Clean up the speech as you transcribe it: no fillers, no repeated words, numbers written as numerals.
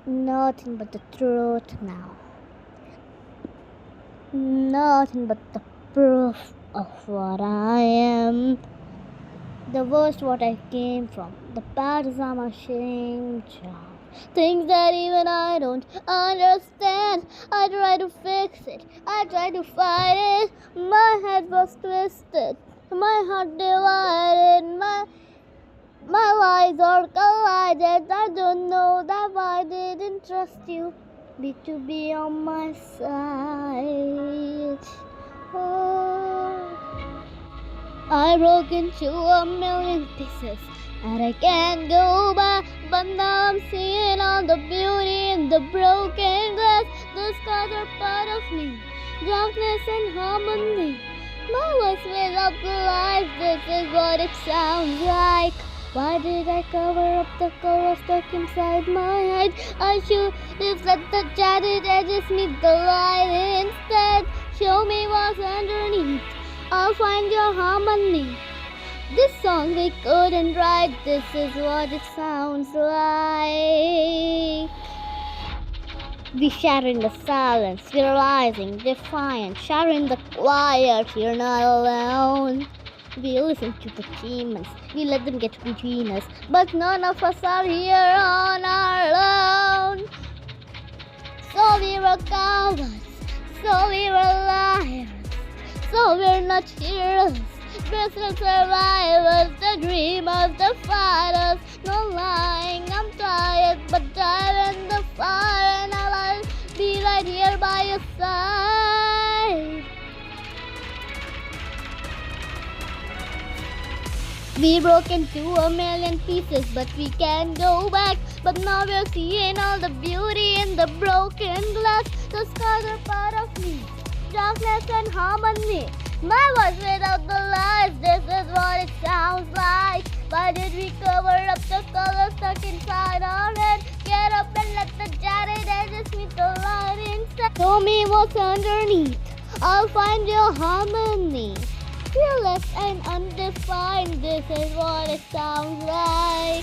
Nothing but the truth now. Nothing but the proof of what I am. The worst what I came from. The bad is I'm ashamed of. Things that even I don't understand. I try to fix it. I try to fight it. My head was twisted. My heart divided. My lies are collided. I don't know that I didn't trust you to be on my side. Oh, I broke into a million pieces and I can't go back. But now I'm seeing all the beauty in the broken glass. The scars are part of me, darkness and harmony. My voice without the lies, this is what it sounds like. Why did I cover up the color stuck inside my head? I should have let the jagged edges meet the light instead. Show me what's underneath, I'll find your harmony. This song we couldn't write, this is what it sounds like. We shatter in the silence, realizing, defiant, shatter in the quiet, you're not alone. We listen to the demons, we let them get between us, but none of us are here on our own. So we were cowards, so we were liars, so we're not heroes, we're still survivors, the dreamers, the fighters. No lying, I'm tired, but dive in the fire, and I'll be right here by your side. We broke into a million pieces, but we can't go back. But now we're seeing all the beauty in the broken glass. The scars are part of me, darkness and harmony. My voice without the lies, this is what it sounds like. Why did we cover up the colors stuck inside our head? Get up and let the jagged edges meet the light inside. Show me what's underneath, I'll find your harmony. Fearless and undefined, this is what it sounds like.